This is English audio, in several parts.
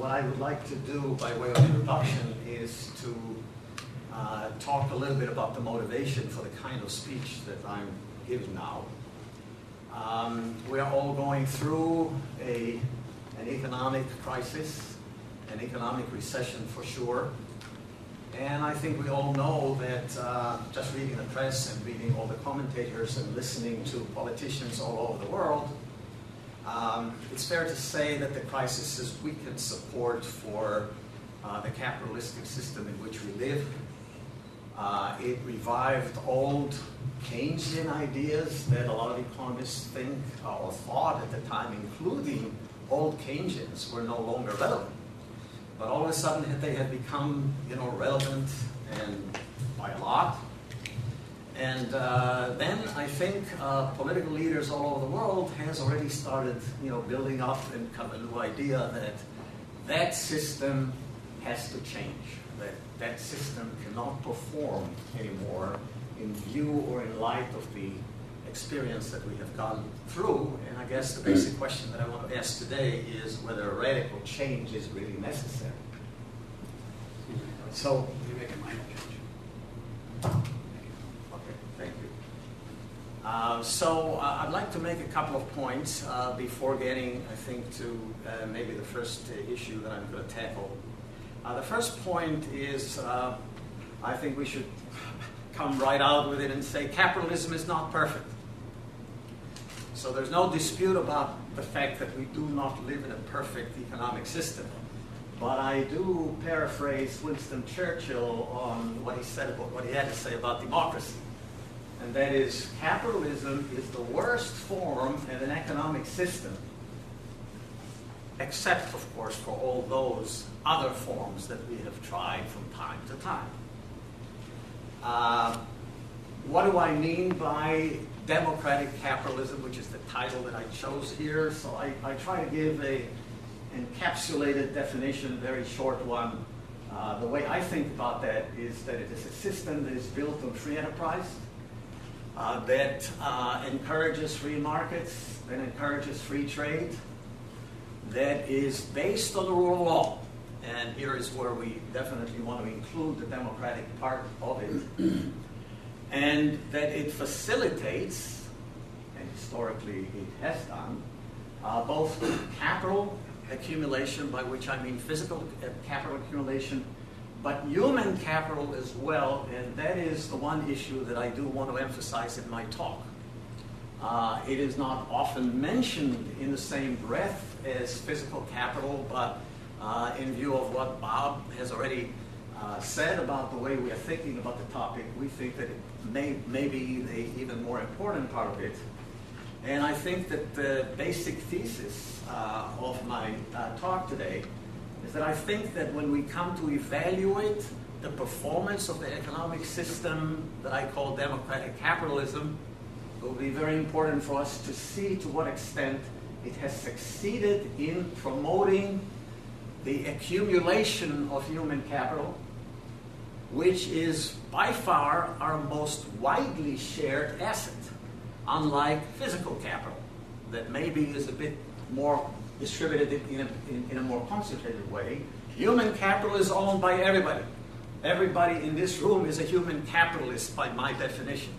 what I would like to do by way of introduction is to talk a little bit about the motivation for the kind of speech that I'm giving now. We are all going through an economic crisis, an economic recession for sure. And I think we all know that just reading the press and reading all the commentators and listening to politicians all over the world, it's fair to say that the crisis has weakened support for the capitalistic system in which we live. It revived old Keynesian ideas that a lot of economists think or thought at the time, including old Keynesians, were no longer relevant. But all of a sudden they have become, relevant and by a lot. And then I think political leaders all over the world has already started, building up and kind of a new idea that that system has to change. That system cannot perform anymore in view or in light of the experience that we have gone through. And I guess the basic question that I want to ask today is whether a radical change is really necessary. So, you make a minor change. Okay, thank you. So I'd like to make a couple of points before getting, I think, to maybe the first issue that I'm going to tackle. The first point is I think we should come right out with it and say capitalism is not perfect. So there's no dispute about the fact that we do not live in a perfect economic system. But I do paraphrase Winston Churchill on what he said about what he had to say about democracy. And that is, capitalism is the worst form of an economic system, except, of course, for all those other forms that we have tried from time to time. What do I mean by democratic capitalism, which is the title that I chose here? So I try to give an encapsulated definition, a very short one. The way I think about that is that it is a system that is built on free enterprise, that encourages free markets, that encourages free trade, that is based on the rule of law. And here is where we definitely want to include the democratic part of it. And that it facilitates, and historically it has done, both capital accumulation, by which I mean physical capital accumulation, but human capital as well. And that is the one issue that I do want to emphasize in my talk. It is not often mentioned in the same breath as physical capital, but in view of what Bob has already said about the way we are thinking about the topic, we think that it may be the even more important part of it. And I think that the basic thesis of my talk today is that I think that when we come to evaluate the performance of the economic system that I call democratic capitalism, it will be very important for us to see to what extent it has succeeded in promoting the accumulation of human capital, which is by far our most widely shared asset, unlike physical capital, that maybe is a bit more distributed in a more concentrated way. Human capital is owned by everybody. Everybody in this room is a human capitalist by my definition.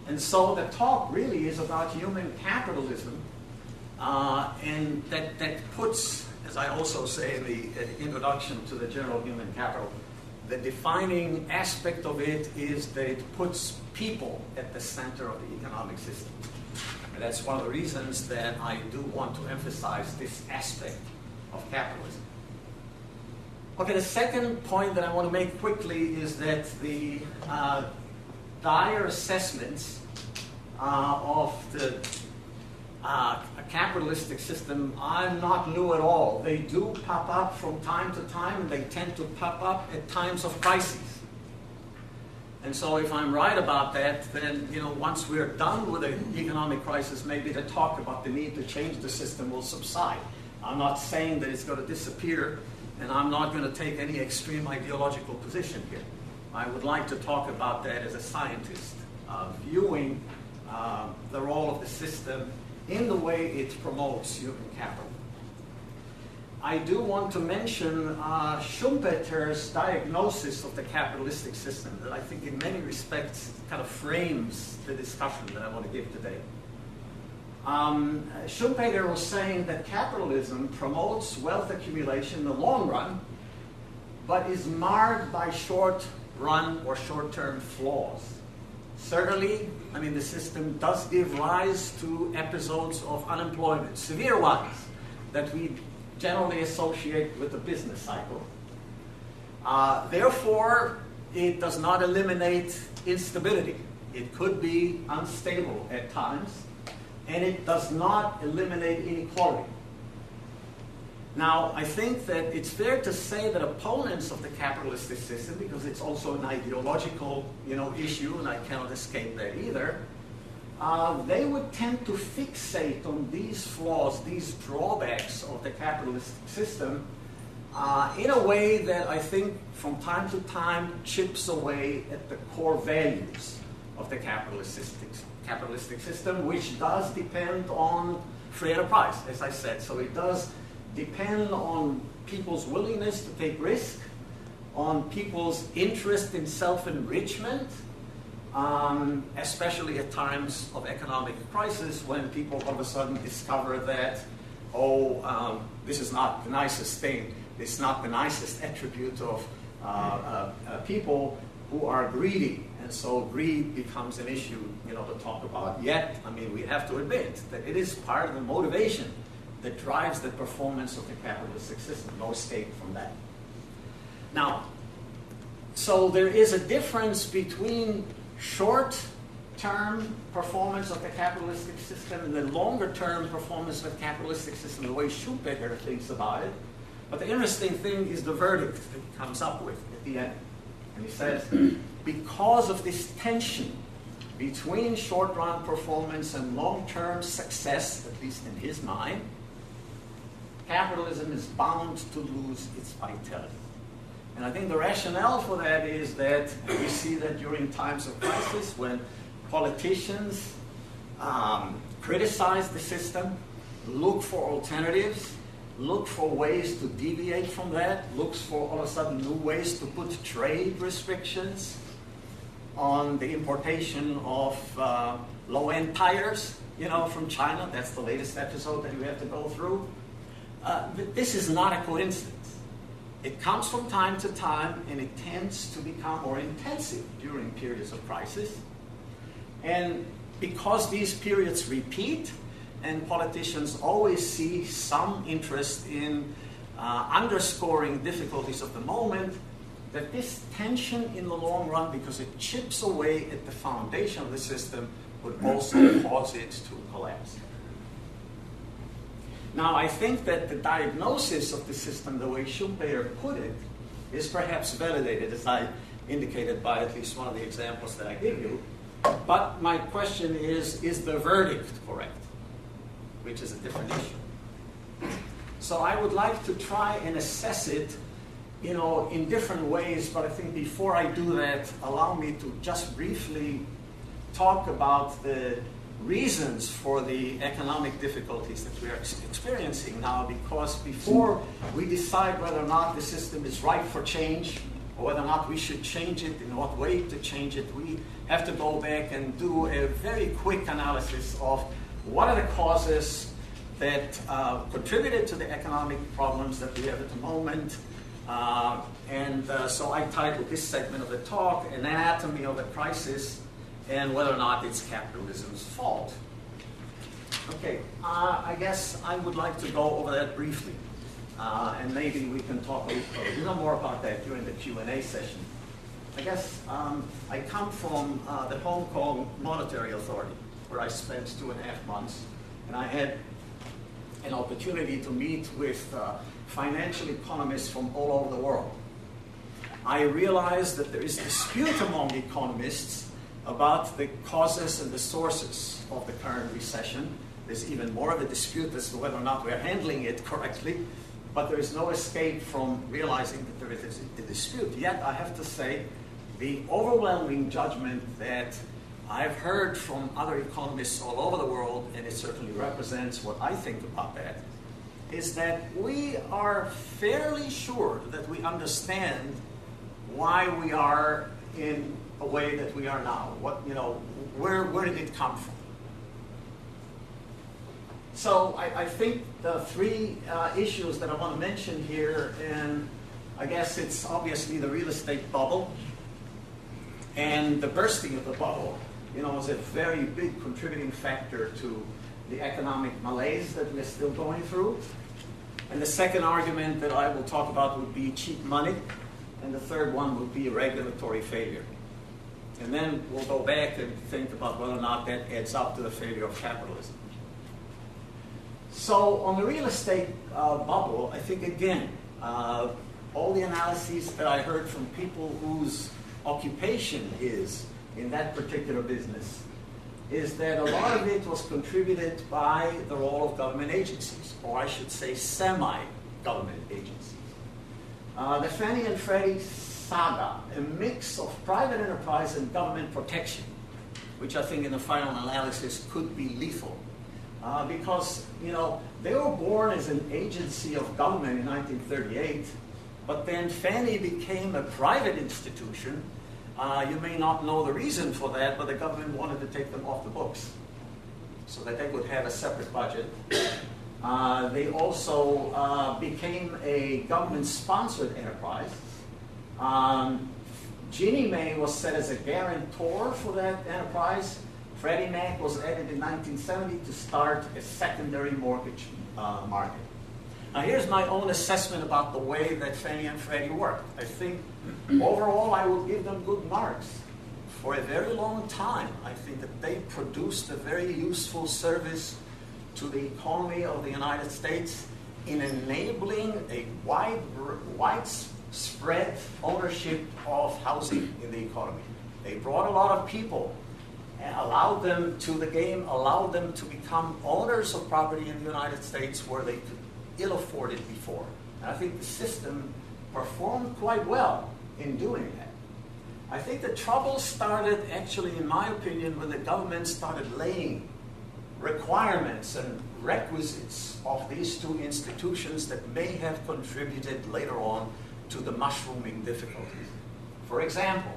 And so the talk really is about human capitalism, and that puts, as I also say in the introduction to the general human capital, the defining aspect of it is that it puts people at the center of the economic system. And that's one of the reasons that I do want to emphasize this aspect of capitalism. Okay, the second point that I want to make quickly is that the dire assessments of the capitalistic system are not new at all. They do pop up from time to time, and they tend to pop up at times of crises. And so if I'm right about that, then once we're done with the economic crisis, maybe the talk about the need to change the system will subside. I'm not saying that it's going to disappear, and I'm not going to take any extreme ideological position here. I would like to talk about that as a scientist, viewing the role of the system in the way it promotes human capital. I do want to mention Schumpeter's diagnosis of the capitalistic system that I think in many respects kind of frames the discussion that I want to give today. Schumpeter was saying that capitalism promotes wealth accumulation in the long run, but is marred by short-run or short-term flaws. Certainly, I mean, the system does give rise to episodes of unemployment, severe ones, that we generally associate with the business cycle. Therefore, it does not eliminate instability. It could be unstable at times, and it does not eliminate inequality. Now, I think that it's fair to say that opponents of the capitalistic system, because it's also an ideological, issue, and I cannot escape that either, they would tend to fixate on these flaws, these drawbacks of the capitalist system, in a way that I think from time to time chips away at the core values of the capitalistic system, which does depend on free enterprise, as I said. So it does depend on people's willingness to take risk, on people's interest in self-enrichment, especially at times of economic crisis when people all of a sudden discover that, this is not the nicest thing, it's not the nicest attribute of people who are greedy. And so greed becomes an issue, to talk about. Yet, I mean, we have to admit that it is part of the motivation that drives the performance of the capitalistic system. No escape from that. Now, so there is a difference between short-term performance of the capitalistic system and the longer-term performance of the capitalistic system, the way Schumpeter thinks about it. But the interesting thing is the verdict that he comes up with at the end. And he says, because of this tension between short-run performance and long-term success, at least in his mind, capitalism is bound to lose its vitality. And I think the rationale for that is that we see that during times of crisis when politicians criticize the system, look for alternatives, look for ways to deviate from that, looks for all of a sudden new ways to put trade restrictions on the importation of low-end tires, from China. That's the latest episode that we have to go through. This is not a coincidence. It comes from time to time, and it tends to become more intensive during periods of crisis. And because these periods repeat, and politicians always see some interest in underscoring difficulties of the moment, that this tension in the long run, because it chips away at the foundation of the system, would also cause it to collapse. Now, I think that the diagnosis of the system, the way Schumpeter put it, is perhaps validated, as I indicated by at least one of the examples that I gave you. But my question is the verdict correct? Which is a different issue. So I would like to try and assess it, in different ways, but I think before I do that, allow me to just briefly talk about the reasons for the economic difficulties that we are experiencing now, because before we decide whether or not the system is ripe for change, or whether or not we should change it, in what way to change it, we have to go back and do a very quick analysis of what are the causes that contributed to the economic problems that we have at the moment. So I titled this segment of the talk, Anatomy of the Crisis, and whether or not it's capitalism's fault. Okay, I guess I would like to go over that briefly. And maybe we can talk a little more about that during the Q&A session. I guess I come from the Hong Kong Monetary Authority, where I spent 2.5 months, and I had an opportunity to meet with financial economists from all over the world. I realized that there is dispute among economists about the causes and the sources of the current recession. There's even more of a dispute as to whether or not we're handling it correctly, but there is no escape from realizing that there is a dispute. Yet I have to say, the overwhelming judgment that I've heard from other economists all over the world, and it certainly represents what I think about that, is that we are fairly sure that we understand why we are in a way that we are now. Where did it come from? So I think the three issues that I want to mention here, and I guess it's obviously the real estate bubble, and the bursting of the bubble, is a very big contributing factor to the economic malaise that we're still going through. And the second argument that I will talk about would be cheap money, and the third one would be regulatory failure. And then we'll go back and think about whether or not that adds up to the failure of capitalism. So on the real estate bubble, I think, again, all the analyses that I heard from people whose occupation is in that particular business is that a lot of it was contributed by the role of government agencies, or I should say semi-government agencies. The Fannie and Freddie saga, a mix of private enterprise and government protection, which I think in the final analysis could be lethal. Because, they were born as an agency of government in 1938, but then Fannie became a private institution. You may not know the reason for that, but the government wanted to take them off the books so that they could have a separate budget. They also became a government-sponsored enterprise. Ginnie Mae was set as a guarantor for that enterprise. Freddie Mac was added in 1970 to start a secondary mortgage market. Now here's my own assessment about the way that Fannie and Freddie worked. I think overall I will give them good marks. For a very long time, I think that they produced a very useful service to the economy of the United States in enabling a widespread ownership of housing in the economy. They brought a lot of people and allowed them to the game, allowed them to become owners of property in the United States where they could ill afford it before. And I think the system performed quite well in doing that. I think the trouble started, actually, in my opinion, when the government started laying requirements and requisites of these two institutions that may have contributed later on to the mushrooming difficulties. For example,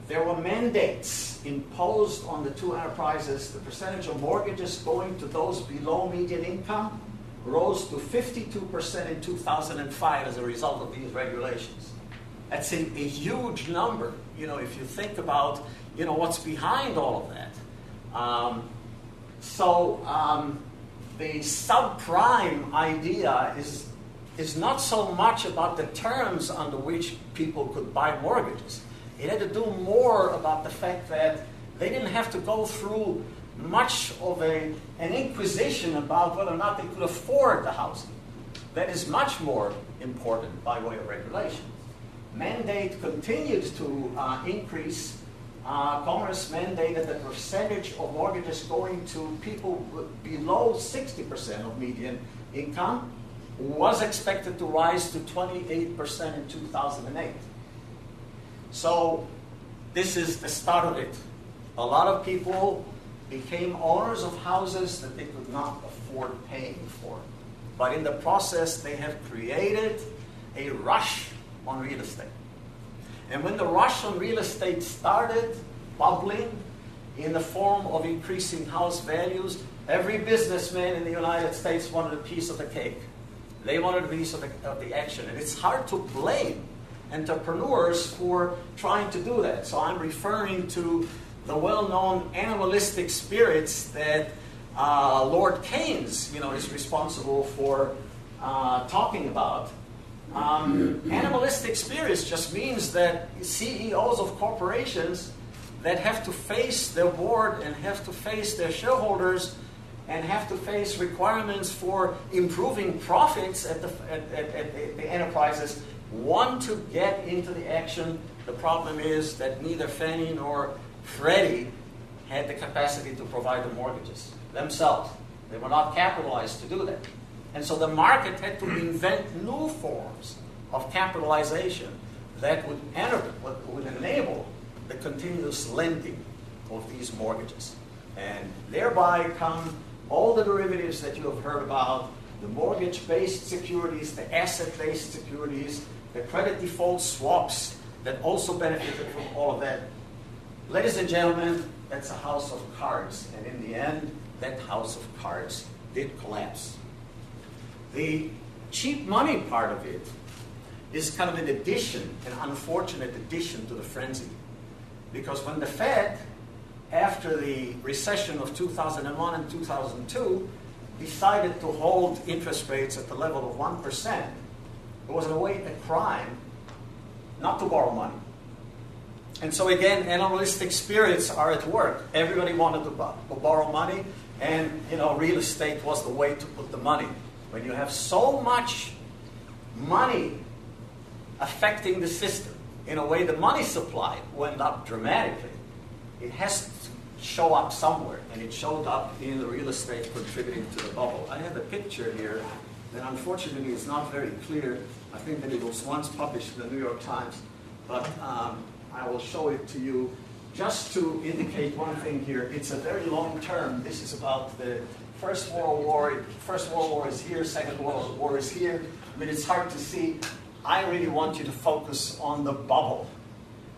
there were mandates imposed on the two enterprises. The percentage of mortgages going to those below median income rose to 52% in 2005 as a result of these regulations. That's a huge number, if you think about, what's behind all of that. The subprime idea is not so much about the terms under which people could buy mortgages. It had to do more about the fact that they didn't have to go through much of an inquisition about whether or not they could afford the housing. That is much more important by way of regulation. Mandate continued to increase. Congress mandated that the percentage of mortgages going to people below 60% of median income was expected to rise to 28% in 2008. So this is the start of it. A lot of people became owners of houses that they could not afford paying for. But in the process, they have created a rush on real estate. And when the rush on real estate started bubbling in the form of increasing house values, every businessman in the United States wanted a piece of the cake. They wanted a piece of the action. And it's hard to blame entrepreneurs for trying to do that. So I'm referring to the well-known animalistic spirits that Lord Keynes, is responsible for talking about. Animalistic spirits just means that CEOs of corporations that have to face their board and have to face their shareholders and have to face requirements for improving profits at the enterprises want to get into the action. The problem is that neither Fannie nor Freddie had the capacity to provide the mortgages themselves. They were not capitalized to do that. And so the market had to invent new forms of capitalization that would enable the continuous lending of these mortgages. And thereby come all the derivatives that you have heard about, the mortgage-based securities, the asset-based securities, the credit default swaps that also benefited from all of that. Ladies and gentlemen, that's a house of cards, and in the end, that house of cards did collapse. The cheap money part of it is kind of an addition, an unfortunate addition to the frenzy. Because when the Fed, after the recession of 2001 and 2002, decided to hold interest rates at the level of 1%, it was in a way a crime not to borrow money. And so again, animalistic spirits are at work. Everybody wanted to borrow money, and real estate was the way to put the money. When you have so much money affecting the system, in a way the money supply went up dramatically, it has to show up somewhere, and it showed up in the real estate contributing to the bubble. I have a picture here that unfortunately is not very clear. I think that it was once published in the New York Times, but I will show it to you just to indicate one thing here. It's a very long term. This is about the First World War. First World War is here, Second World War is here. I mean, it's hard to see. I really want you to focus on the bubble,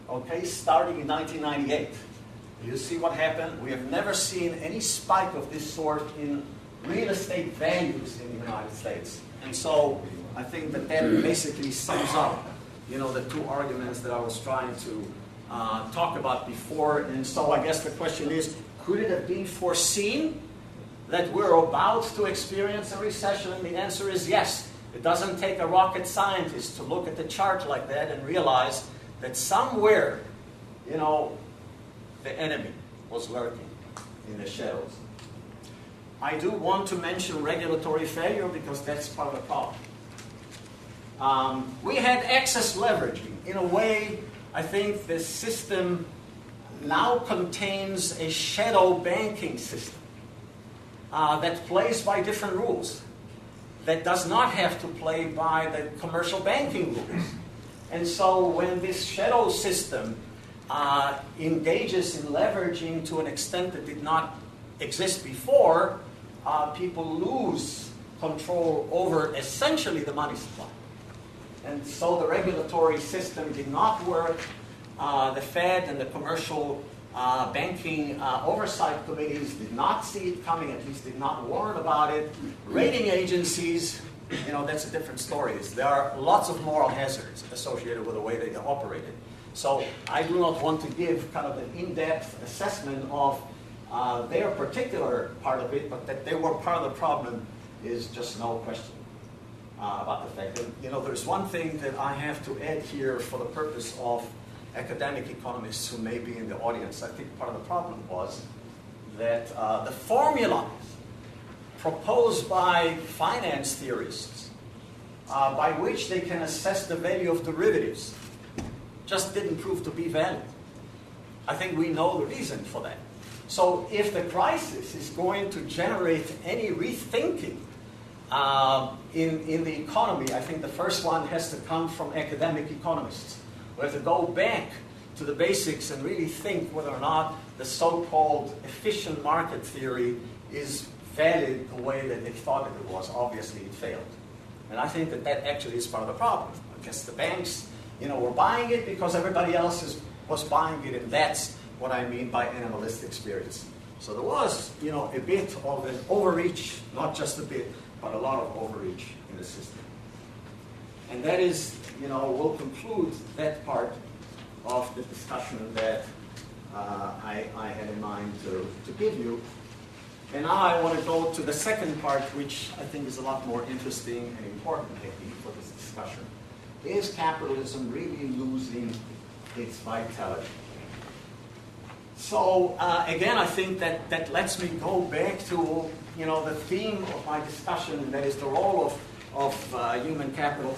okay, starting in 1998. You see what happened? We have never seen any spike of this sort in real estate values in the United States. And so I think that basically sums up, the two arguments that I was trying to talk about before. And so I guess the question is, could it have been foreseen that we're about to experience a recession? And the answer is yes. It doesn't take a rocket scientist to look at the chart like that and realize that somewhere, the enemy was lurking in the shadows. I do want to mention regulatory failure because that's part of the problem. We had excess leveraging. In a way, I think the system now contains a shadow banking system that plays by different rules, that does not have to play by the commercial banking rules. And so when this shadow system engages in leveraging to an extent that did not exist before, people lose control over essentially the money supply. And so the regulatory system did not work. The Fed and the commercial banking oversight committees did not see it coming, at least did not warn about it. Rating agencies, that's a different story. There are lots of moral hazards associated with the way they operated. So I do not want to give kind of an in-depth assessment of their particular part of it, but that they were part of the problem is just no question about the fact that, there's one thing that I have to add here for the purpose of academic economists who may be in the audience. I think part of the problem was that the formula proposed by finance theorists by which they can assess the value of derivatives just didn't prove to be valid. I think we know the reason for that. So if the crisis is going to generate any rethinking in the economy, I think the first one has to come from academic economists. We have to go back to the basics and really think whether or not the so-called efficient market theory is valid the way that they thought it was. Obviously, it failed. And I think that that actually is part of the problem. I guess the banks, were buying it because everybody else was buying it, and that's what I mean by animalistic spirits. So there was, a bit of an overreach, not just a bit, but a lot of overreach in the system. And that is, we'll conclude that part of the discussion that I had in mind to give you. And now I want to go to the second part, which I think is a lot more interesting and important maybe for this discussion. Is capitalism really losing its vitality? So again, I think that lets me go back to the theme of my discussion, and that is the role of human capital.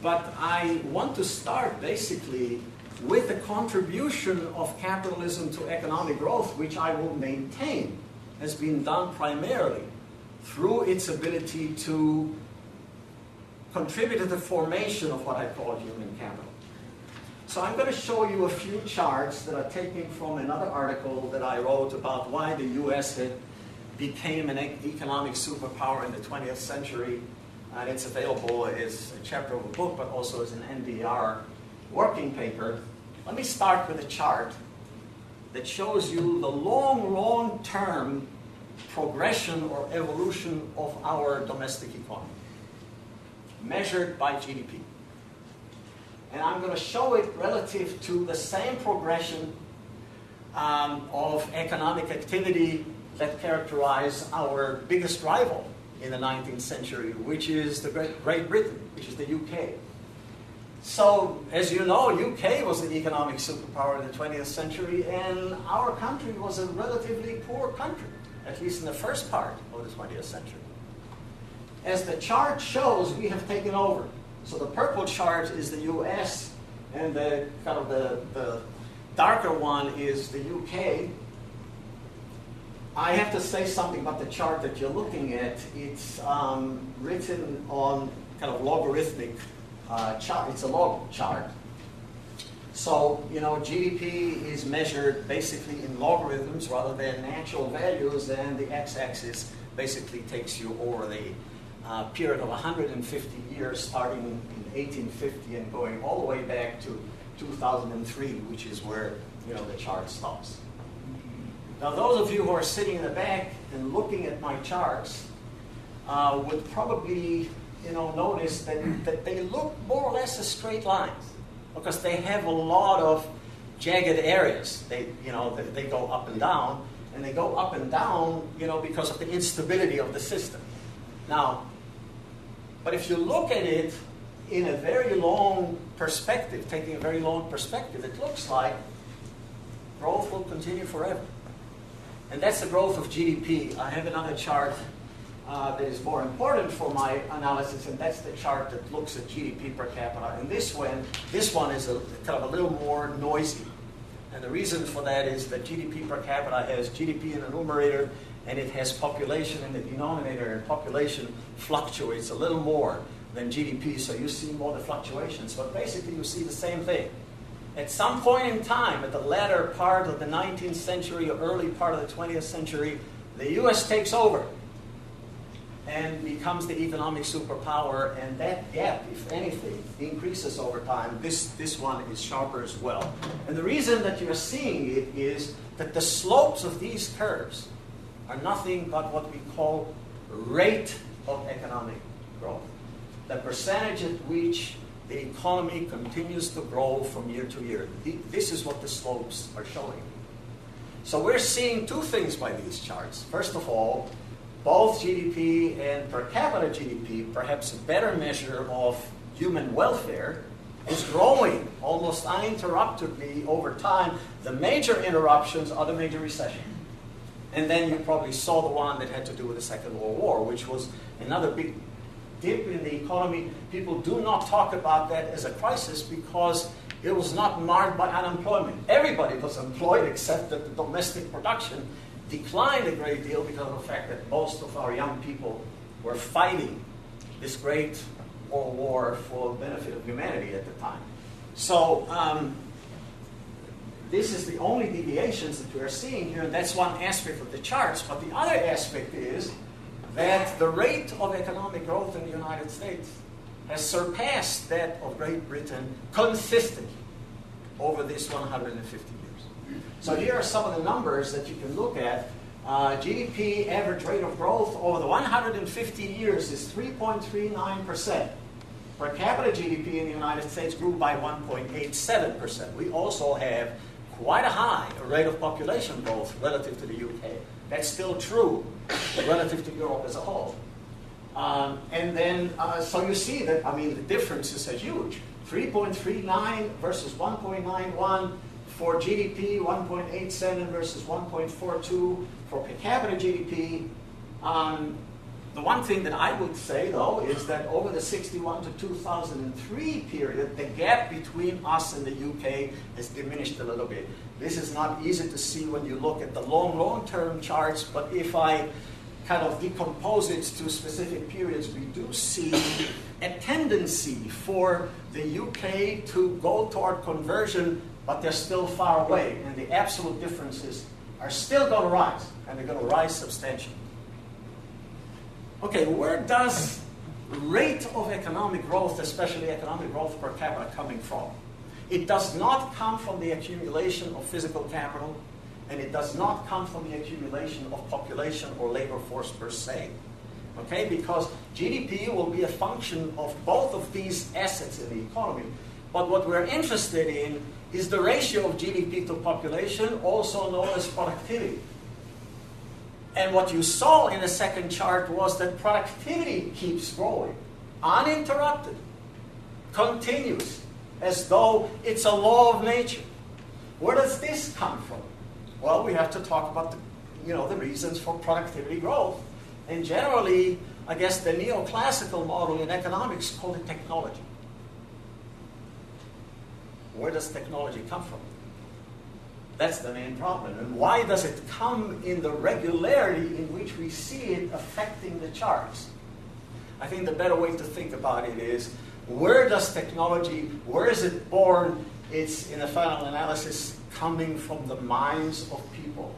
But I want to start basically with the contribution of capitalism to economic growth, which I will maintain has been done primarily through its ability to contribute to the formation of what I call human capital. So I'm going to show you a few charts that are taken from another article that I wrote about why the U.S. had became an economic superpower in the 20th century. And it's available as a chapter of a book, but also as an NDR working paper. Let me start with a chart that shows you the long-term progression or evolution of our domestic economy, measured by GDP. And I'm going to show it relative to the same progression of economic activity that characterized our biggest rival in the 19th century, which is the Great Britain, which is the UK. So, as you know, UK was the economic superpower in the 20th century, and our country was a relatively poor country, at least in the first part of the 20th century. As the chart shows, we have taken over. So the purple chart is the US, and the kind of the darker one is the UK. I have to say something about the chart that you're looking at. It's written on kind of logarithmic chart. It's a log chart. So, you know, GDP is measured basically in logarithms rather than natural values, and the x-axis basically takes you over the period of 150 years, starting in 1850 and going all the way back to 2003, which is where, you know, the chart stops. Now, those of you who are sitting in the back and looking at my charts would probably, you know, notice that they look more or less as straight lines, because they have a lot of jagged areas. They go up and down, and they go up and down, you know, because of the instability of the system. Now, but if you look at it in a very long perspective, taking a very long perspective, it looks like growth will continue forever. And that's the growth of GDP. I have another chart that is more important for my analysis, and that's the chart that looks at GDP per capita. And this one is kind of a little more noisy. And the reason for that is that GDP per capita has GDP in the numerator, and it has population in the denominator, and population fluctuates a little more than GDP, so you see more the fluctuations. But basically, you see the same thing. At some point in time, at the latter part of the 19th century or early part of the 20th century, the US takes over and becomes the economic superpower, and that gap, if anything, increases over time. This one is sharper as well. And the reason that you're seeing it is that the slopes of these curves are nothing but what we call rate of economic growth. The percentage at which the economy continues to grow from year to year. This is what the slopes are showing. So we're seeing two things by these charts. First of all, both GDP and per capita GDP, perhaps a better measure of human welfare, is growing almost uninterruptedly over time. The major interruptions are the major recession. And then you probably saw the one that had to do with the Second World War, which was another big dip in the economy. People do not talk about that as a crisis because it was not marred by unemployment. Everybody was employed except that the domestic production declined a great deal because of the fact that most of our young people were fighting this great world war for the benefit of humanity at the time. So this is the only deviations that we are seeing here, and that's one aspect of the charts. But the other aspect is that the rate of economic growth in the United States has surpassed that of Great Britain consistently over this 150 years. So here are some of the numbers that you can look at. GDP average rate of growth over the 150 years is 3.39%. Per capita GDP in the United States grew by 1.87%. We also have quite a high rate of population growth relative to the UK. That's still true relative to Europe as a whole. And then, so you see that, I mean, the differences are huge. 3.39 versus 1.91 for GDP, 1.87 versus 1.42 for per capita GDP. The one thing that I would say, though, is that over the 61 to 2003 period, the gap between us and the UK has diminished a little bit. This is not easy to see when you look at the long-term charts, but if I kind of decompose it to specific periods, we do see a tendency for the UK to go toward conversion, but they're still far away, and the absolute differences are still going to rise, and they're going to rise substantially. Okay, where does rate of economic growth, especially economic growth per capita, coming from? It does not come from the accumulation of physical capital, and it does not come from the accumulation of population or labor force per se. Okay, because GDP will be a function of both of these assets in the economy. But what we're interested in is the ratio of GDP to population, also known as productivity. And what you saw in the second chart was that productivity keeps growing, uninterrupted, continuous, as though it's a law of nature. Where does this come from? Well, we have to talk about the reasons for productivity growth. And generally, I guess the neoclassical model in economics called it technology. Where does technology come from? That's the main problem. And why does it come in the regularity in which we see it affecting the charts? I think the better way to think about it is, where does technology, where is it born? It's, in a final analysis, coming from the minds of people,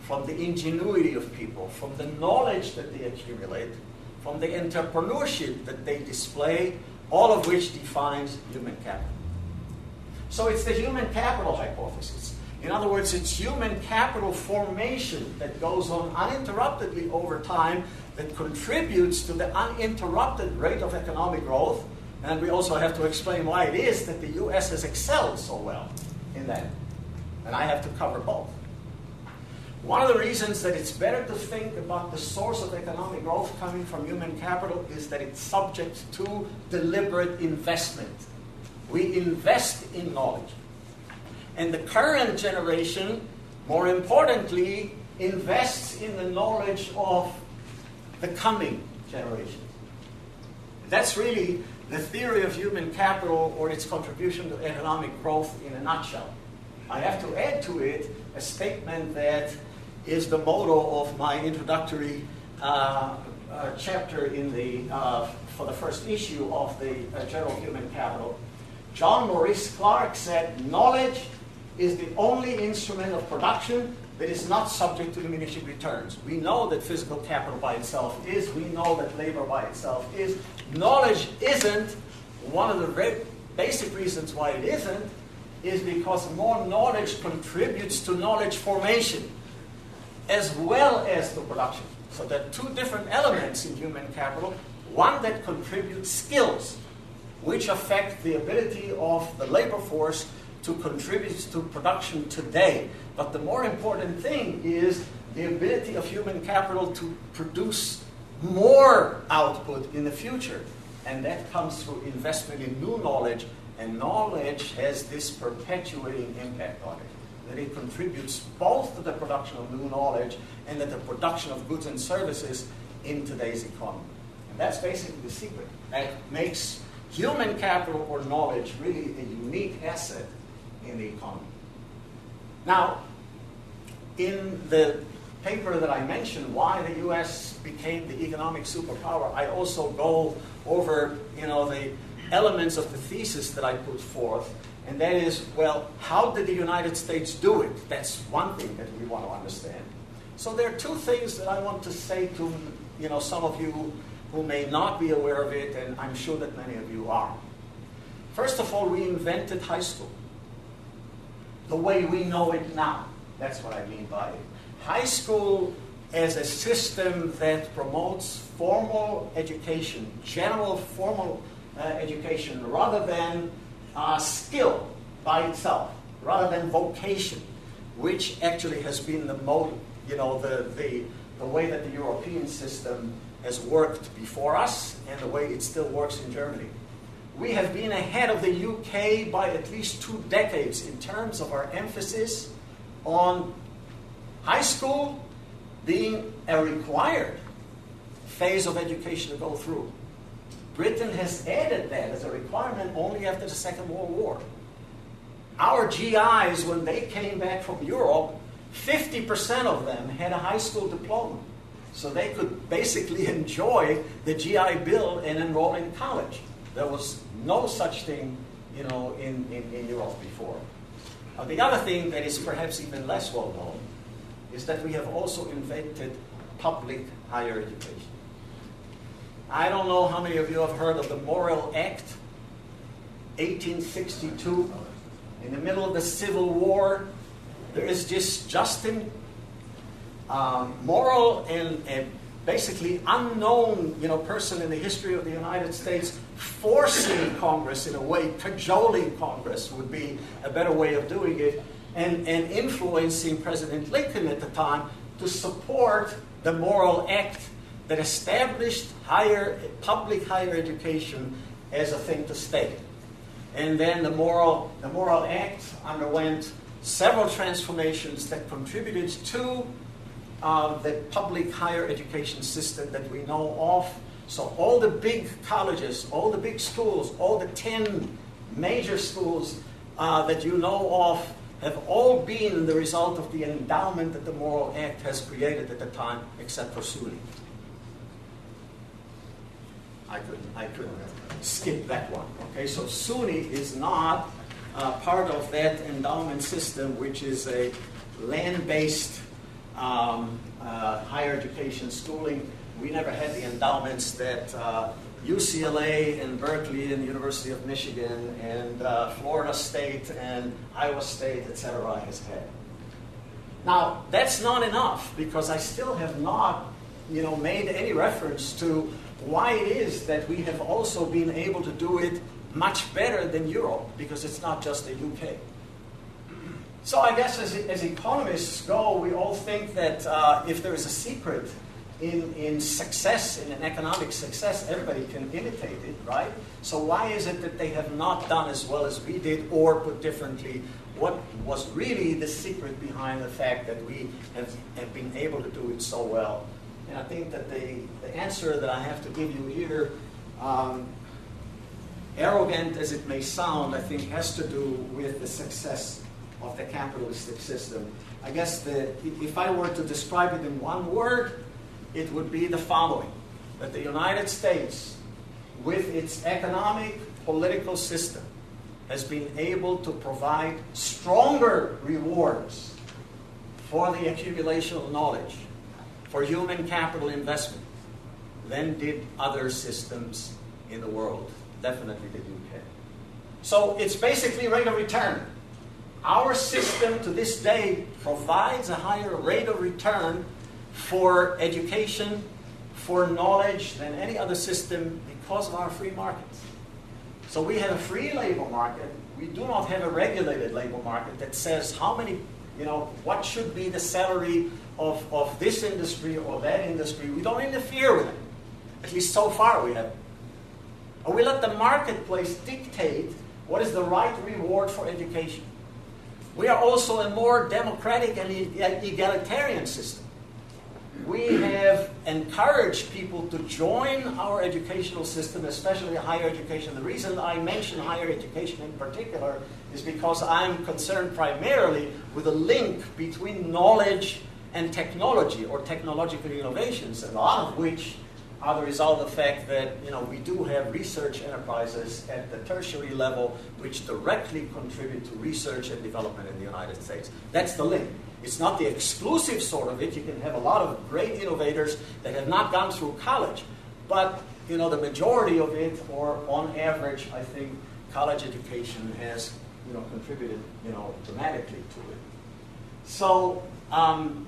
from the ingenuity of people, from the knowledge that they accumulate, from the entrepreneurship that they display, all of which defines human capital. So it's the human capital hypothesis. In other words, it's human capital formation that goes on uninterruptedly over time that contributes to the uninterrupted rate of economic growth. And we also have to explain why it is that the US has excelled so well in that. And I have to cover both. One of the reasons that it's better to think about the source of economic growth coming from human capital is that it's subject to deliberate investment. We invest in knowledge. And the current generation, more importantly, invests in the knowledge of the coming generations. That's really the theory of human capital, or its contribution to economic growth, in a nutshell. I have to add to it a statement that is the motto of my introductory chapter in for the first issue of the Journal of Human Capital. John Maurice Clark said, "Knowledge is the only instrument of production that is not subject to diminishing returns." We know that physical capital by itself is. We know that labor by itself is. Knowledge isn't. One of the very basic reasons why it isn't is because more knowledge contributes to knowledge formation as well as to production. So there are two different elements in human capital. One that contributes skills, which affect the ability of the labor force to contribute to production today. But the more important thing is the ability of human capital to produce more output in the future. And that comes through investment in new knowledge, and knowledge has this perpetuating impact on it. That it contributes both to the production of new knowledge and to the production of goods and services in today's economy. And that's basically the secret. That makes human capital or knowledge really a unique asset in the economy. Now, in the paper that I mentioned, why the U.S. became the economic superpower, I also go over, the elements of the thesis that I put forth, and that is, well, how did the United States do it? That's one thing that we want to understand. So there are two things that I want to say to, some of you who may not be aware of it, and I'm sure that many of you are. First of all, we invented high school the way we know it now. That's what I mean by it. High school as a system that promotes formal education, general formal education, rather than skill by itself, rather than vocation, which actually has been the mode, the way that the European system has worked before us and the way it still works in Germany. We have been ahead of the UK by at least 2 decades in terms of our emphasis on high school being a required phase of education to go through. Britain has added that as a requirement only after the Second World War. Our GIs, when they came back from Europe, 50% of them had a high school diploma. So they could basically enjoy the GI Bill and enroll in college. There was no such thing, in Europe before. The other thing that is perhaps even less well known is that we have also invented public higher education. I don't know how many of you have heard of the Morrill Act, 1862. In the middle of the Civil War, there is this Justin Morrill and basically unknown, person in the history of the United States, forcing Congress in a way, cajoling Congress would be a better way of doing it, and influencing President Lincoln at the time to support the Morrill Act that established public higher education as a thing to stay. And then the Morrill Act underwent several transformations that contributed to the public higher education system that we know of. So all the big colleges, all the big schools, all the 10 major schools that you know of have all been the result of the endowment that the Morrill Act has created at the time, except for SUNY. I couldn't skip that one. Okay, so SUNY is not part of that endowment system, which is a land-based higher education schooling. We never had the endowments that UCLA and Berkeley and the University of Michigan and Florida State and Iowa State, etc. has had. Now, that's not enough, because I still have not, made any reference to why it is that we have also been able to do it much better than Europe, because it's not just the UK. So I guess as economists go, we all think that if there is a secret in success, in an economic success, everybody can imitate it, right? So why is it that they have not done as well as we did, or put differently, what was really the secret behind the fact that we have been able to do it so well? And I think that the answer that I have to give you here, arrogant as it may sound, I think has to do with the success of the capitalistic system. I guess if I were to describe it in one word, it would be the following: that the United States, with its economic, political system, has been able to provide stronger rewards for the accumulation of knowledge, for human capital investment, than did other systems in the world, definitely the UK. So it's basically rate of return. Our system to this day provides a higher rate of return for education, for knowledge, than any other system because of our free markets. So we have a free labor market. We do not have a regulated labor market that says how many, what should be the salary of this industry or that industry. We don't interfere with it. At least so far we haven't. Or we let the marketplace dictate what is the right reward for education. We are also a more democratic and egalitarian system. We have encouraged people to join our educational system, especially higher education. The reason I mention higher education in particular is because I'm concerned primarily with the link between knowledge and technology, or technological innovations, a lot of which are the result of the fact that we do have research enterprises at the tertiary level which directly contribute to research and development in the United States. That's the link. It's not the exclusive sort of it. You can have a lot of great innovators that have not gone through college, but the majority of it, or on average, I think college education has contributed dramatically to it. So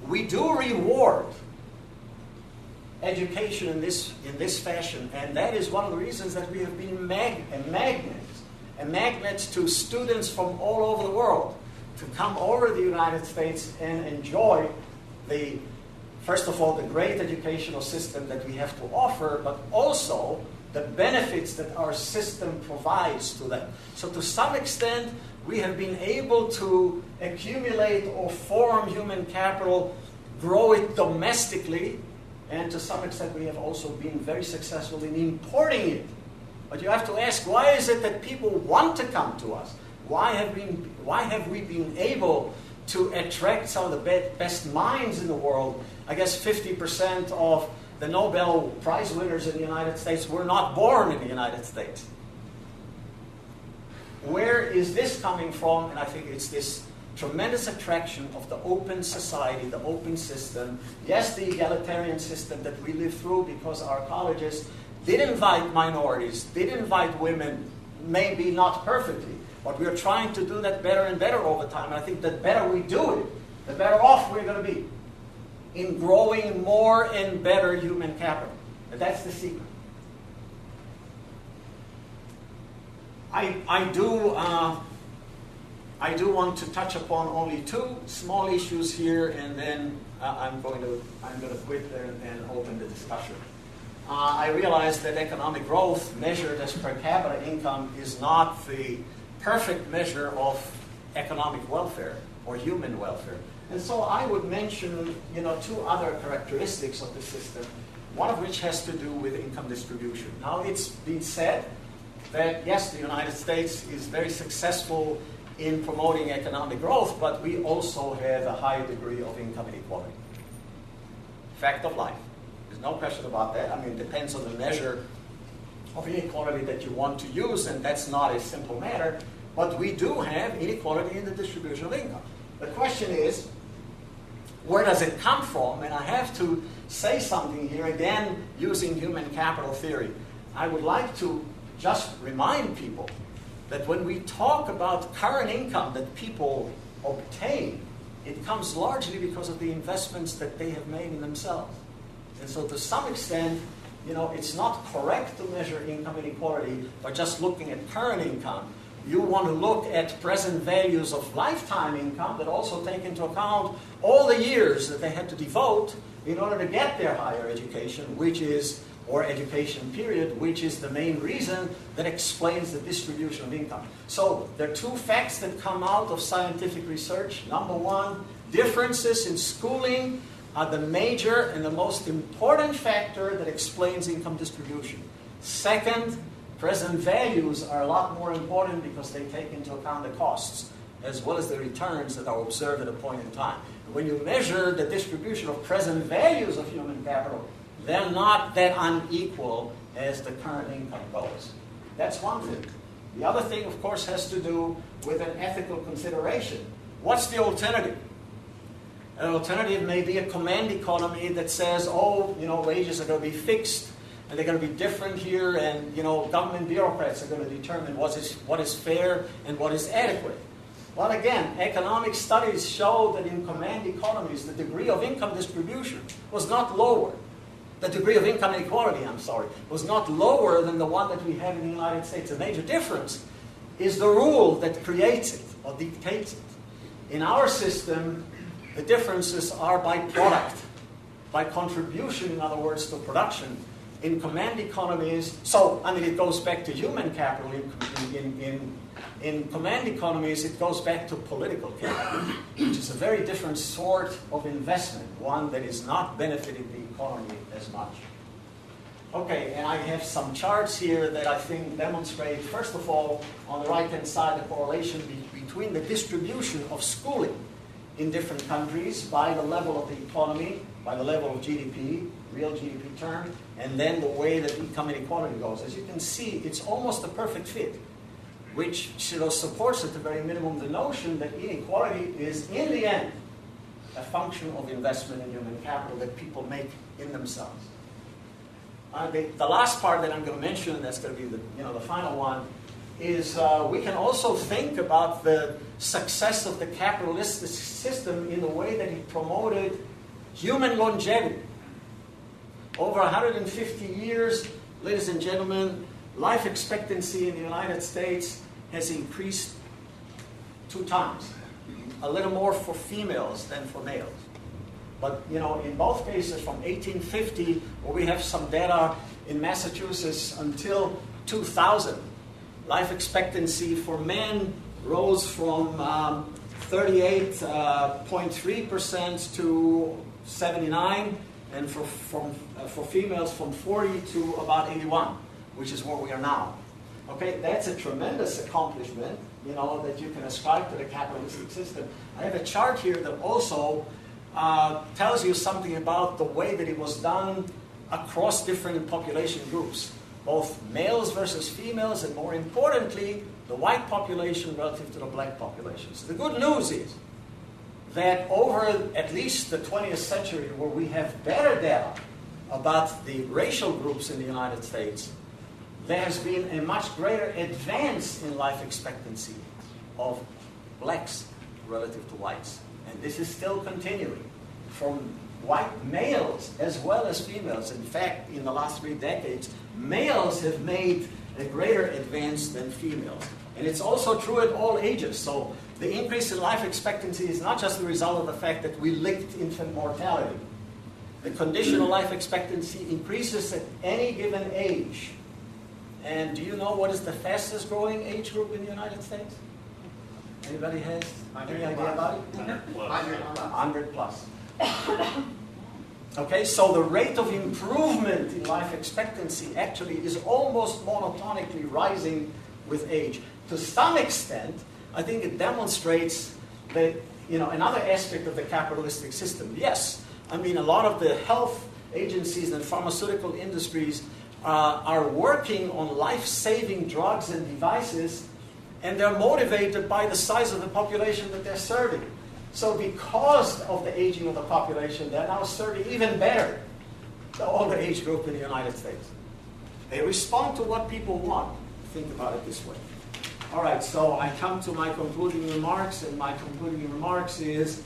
we do reward education in this fashion, and that is one of the reasons that we have been magnets to students from all over the world to come over to the United States and enjoy first of all, the great educational system that we have to offer, but also the benefits that our system provides to them. So to some extent, we have been able to accumulate or form human capital, grow it domestically, and to some extent we have also been very successful in importing it. But you have to ask, why is it that people want to come to us? Why have we been able to attract some of the best minds in the world? I guess 50% of the Nobel Prize winners in the United States were not born in the United States. Where is this coming from? And I think it's this tremendous attraction of the open society, the open system. Yes, the egalitarian system that we live through because our colleges did invite minorities, did invite women, maybe not perfectly, but we're trying to do that better and better over time. And I think the better we do it, the better off we're going to be in growing more and better human capital. And that's the secret. I do want to touch upon only two small issues here, and then I'm going to quit there and open the discussion. I realize that economic growth measured as per capita income is not the perfect measure of economic welfare or human welfare. And so I would mention, two other characteristics of the system, one of which has to do with income distribution. Now, it's been said that, yes, the United States is very successful in promoting economic growth, but we also have a high degree of income inequality. Fact of life. There's no question about that. I mean, it depends on the measure of inequality that you want to use, and that's not a simple matter, but we do have inequality in the distribution of income. The question is, where does it come from? And I have to say something here, again, using human capital theory. I would like to just remind people that when we talk about current income that people obtain, it comes largely because of the investments that they have made in themselves. And so to some extent, it's not correct to measure income inequality by just looking at current income. You want to look at present values of lifetime income that also take into account all the years that they had to devote in order to get their higher education, or education period, which is the main reason that explains the distribution of income. So there are two facts that come out of scientific research. Number one, differences in schooling are the major and the most important factor that explains income distribution. Second, present values are a lot more important because they take into account the costs as well as the returns that are observed at a point in time. When you measure the distribution of present values of human capital, they're not that unequal as the current income goes. That's one thing. The other thing, of course, has to do with an ethical consideration. What's the alternative? An alternative may be a command economy that says, wages are going to be fixed, and they're going to be different here, and government bureaucrats are going to determine what is fair and what is adequate. Well, again, economic studies show that in command economies, the degree of income distribution was not lower. The degree of income inequality, was not lower than the one that we have in the United States. The major difference is the rule that creates it or dictates it. In our system, the differences are by product, by contribution, in other words, to production. In command economies, it goes back to human capital. In command economies, it goes back to political capital, which is a very different sort of investment, one that is not benefiting the economy as much. Okay, and I have some charts here that I think demonstrate, first of all, on the right-hand side, the correlation between the distribution of schooling in different countries by the level of the economy, by the level of GDP, real GDP term, and then the way that income inequality goes. As you can see, it's almost a perfect fit, which supports at the very minimum the notion that inequality is, in the end, a function of investment in human capital that people make in themselves. The last part that I'm going to mention, that's going to be the final one, is we can also think about the success of the capitalist system in the way that it promoted human longevity. Over 150 years, ladies and gentlemen, life expectancy in the United States has increased 2 times. A little more for females than for males. But, in both cases, from 1850, where we have some data in Massachusetts, until 2000, life expectancy for men rose from 38.3% to 79%, and for females from 40 to about 81, which is where we are now. Okay, that's a tremendous accomplishment, that you can ascribe to the capitalistic system. I have a chart here that also tells you something about the way that it was done across different population groups, both males versus females, and more importantly, the white population relative to the black population. So the good news is that over at least the 20th century, where we have better data about the racial groups in the United States, there has been a much greater advance in life expectancy of blacks relative to whites. And this is still continuing from white males as well as females. In fact, in the last 3 decades, males have made a greater advance than females. And it's also true at all ages. So the increase in life expectancy is not just the result of the fact that we licked infant mortality. The conditional life expectancy increases at any given age. And do you know what is the fastest growing age group in the United States? Anybody has any idea about it? 100 plus. Okay, so the rate of improvement in life expectancy actually is almost monotonically rising with age. To some extent, I think it demonstrates that, another aspect of the capitalistic system. Yes, I mean, a lot of the health agencies and pharmaceutical industries are working on life-saving drugs and devices, and they're motivated by the size of the population that they're serving. So because of the aging of the population, they're now serving even better the older age group in the United States. They respond to what people want. Think about it this way. All right, so I come to my concluding remarks, and my concluding remarks is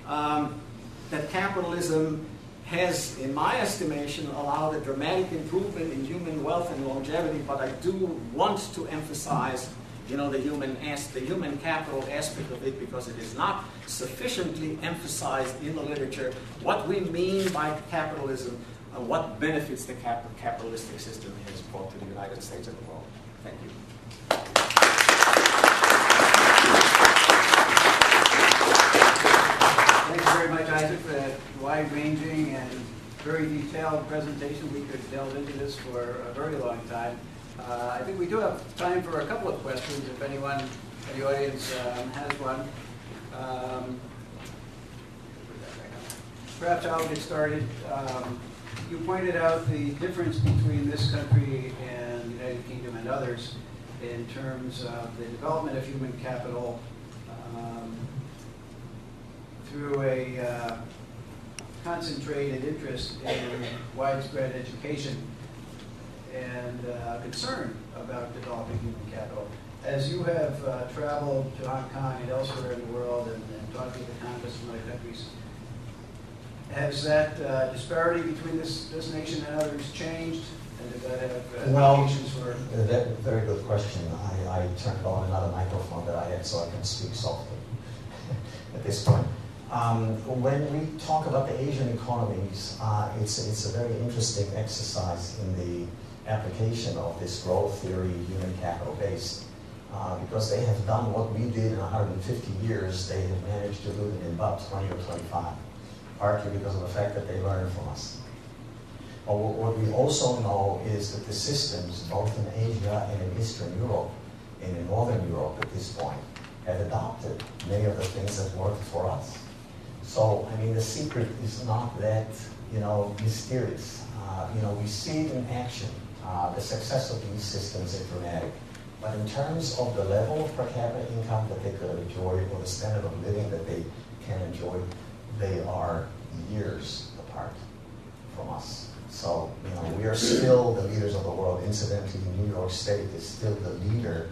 that capitalism has, in my estimation, allowed a dramatic improvement in human wealth and longevity, but I do want to emphasize the human capital aspect of it, because it is not sufficiently emphasized in the literature what we mean by capitalism and what benefits the capitalistic system has brought to the United States and the world. Thank you. Thank you very much, Isaac, for that wide-ranging and very detailed presentation. We could delve into this for a very long time. I think we do have time for a couple of questions, if anyone in the audience has one. Perhaps I'll get started. You pointed out the difference between this country and the United Kingdom and others in terms of the development of human capital through a concentrated interest in widespread education and concern about developing human capital. As you have traveled to Hong Kong and elsewhere in the world and talked with economists from other countries, has that disparity between this nation and others changed? And does that have implications for... Very good question. I turned on another microphone that I had so I can speak softly at this point. When we talk about the Asian economies, it's a very interesting exercise in the application of this growth theory, human capital based, because they have done what we did in 150 years. They have managed to do it in about 20 or 25, partly because of the fact that they learned from us. But what we also know is that the systems, both in Asia and in Eastern Europe and in Northern Europe at this point, have adopted many of the things that worked for us. So, I mean, the secret is not that, mysterious. We see it in action. The success of these systems is dramatic. But in terms of the level of per capita income that they could enjoy or the standard of living that they can enjoy, they are years apart from us. So, we are still the leaders of the world. Incidentally, New York State is still the leader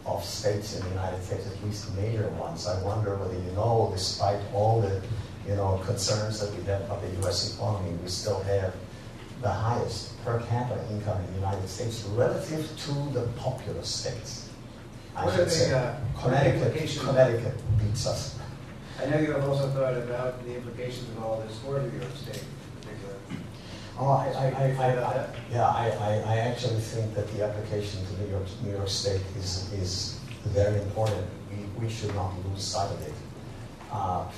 of states in the United States, at least major ones. I wonder whether despite all the concerns that we have about the U.S. economy, we still have the highest per capita income in the United States relative to the populous states. Connecticut beats us. I know you have also thought about the implications of all this for New York State in particular. Oh, I actually think that the application to New York State is very important. We should not lose sight of it.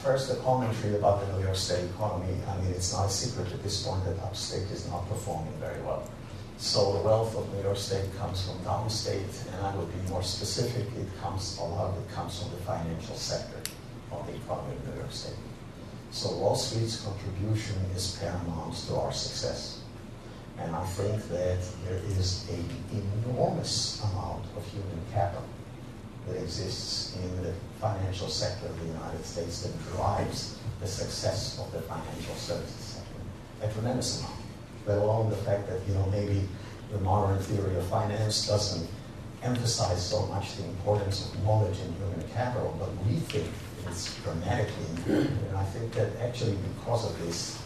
First, a commentary about the New York State economy. I mean, it's not a secret at this point that upstate is not performing very well. So the wealth of New York State comes from downstate, and I would be more specific. A lot of it comes from the financial sector of the economy of New York State. So Wall Street's contribution is paramount to our success. And I think that there is an enormous amount of human capital that exists in the financial sector of the United States that drives the success of the financial services sector. a tremendous amount, let alone the fact that, maybe the modern theory of finance doesn't emphasize so much the importance of knowledge in human capital, but we think it's dramatically important. And I think that actually because of this,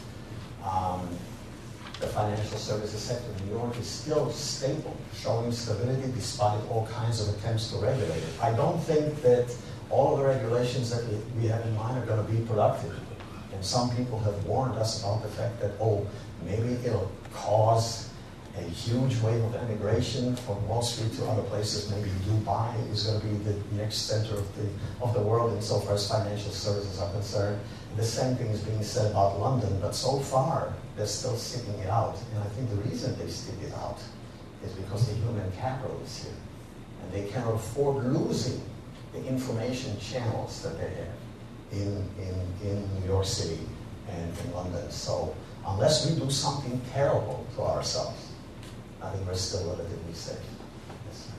the financial services sector in New York is still stable, showing stability despite all kinds of attempts to regulate it. I don't think that all of the regulations that we have in mind are going to be productive. And some people have warned us about the fact that, maybe it'll cause a huge wave of emigration from Wall Street to other places. Maybe Dubai is going to be the next center of the world insofar as financial services are concerned. The same thing is being said about London, but so far they're still sticking it out. And I think the reason they stick it out is because the human capital is here. And they cannot afford losing the information channels that they have in New York City and in London. So unless we do something terrible to ourselves, I think we're still relatively safe. Yes.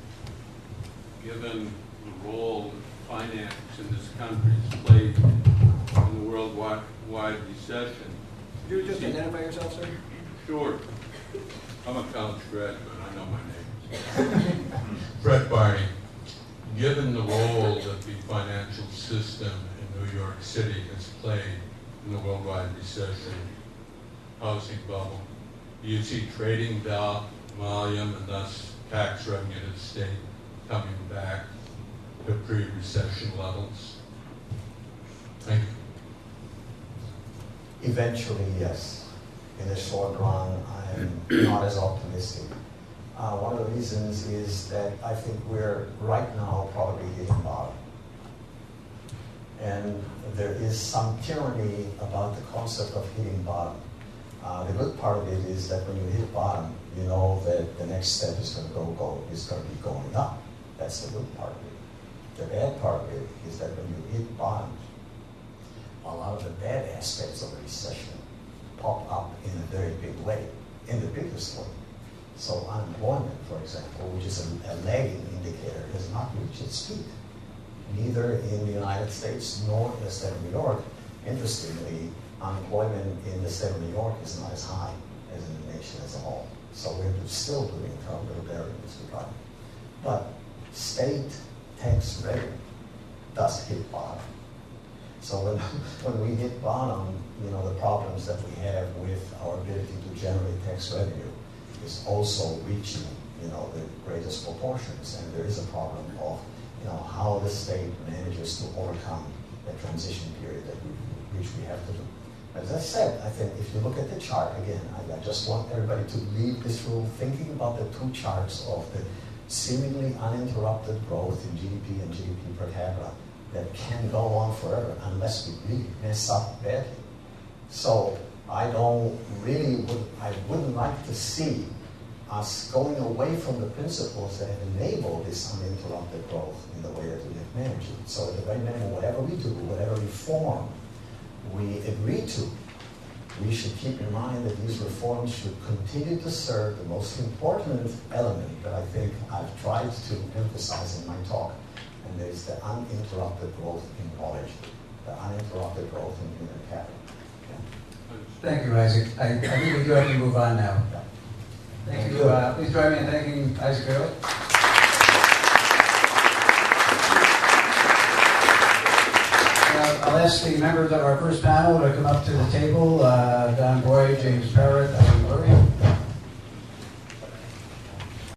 Given the role that finance in this country has played in the worldwide recession. Could you just identify yourself, sir? Sure. I'm a college graduate. I know my name. Brett Barney. Given the role that the financial system in New York City has played in the worldwide recession, housing bubble, do you see trading volume and thus tax revenue to the state coming back to pre-recession levels? Thank you. Eventually, yes. In the short run, I'm not as optimistic. One of the reasons is that I think we're right now probably hitting bottom. And there is some tyranny about the concept of hitting bottom. The good part of it is that when you hit bottom, you know that the next step is going to be going up. That's the good part of it. The bad part of it is that when you hit bottom, a lot of the bad aspects of a recession pop up in a very big way, in the biggest way. So unemployment, for example, which is a lagging indicator, has not reached its peak, neither in the United States nor in the state of New York. Interestingly, unemployment in the state of New York is not as high as in the nation as a whole. So we're still doing a little better in this regard. But state tax revenue does hit bottom. So when we hit bottom, the problems that we have with our ability to generate tax revenue is also reaching, the greatest proportions. And there is a problem of, how the state manages to overcome the transition period which we have to do. As I said, I think if you look at the chart, again, I just want everybody to leave this room thinking about the two charts of the seemingly uninterrupted growth in GDP and GDP per capita that can go on forever unless we really mess up badly. So I wouldn't like to see us going away from the principles that have enabled this uninterrupted growth in the way that we have managed it. So at the very minimum, whatever we do, whatever reform we agree to, we should keep in mind that these reforms should continue to serve the most important element that I think I've tried to emphasize in my talk, and that is the uninterrupted growth in knowledge, the uninterrupted growth in human capital. Yeah. Thank you, Isaac. I think we do have to move on now. Yeah. Thank you. Please join me in thanking Isaac Ehrlich. I'll ask the members of our first panel to come up to the table. Don Boyd, James Parrott, Eileen Lurie.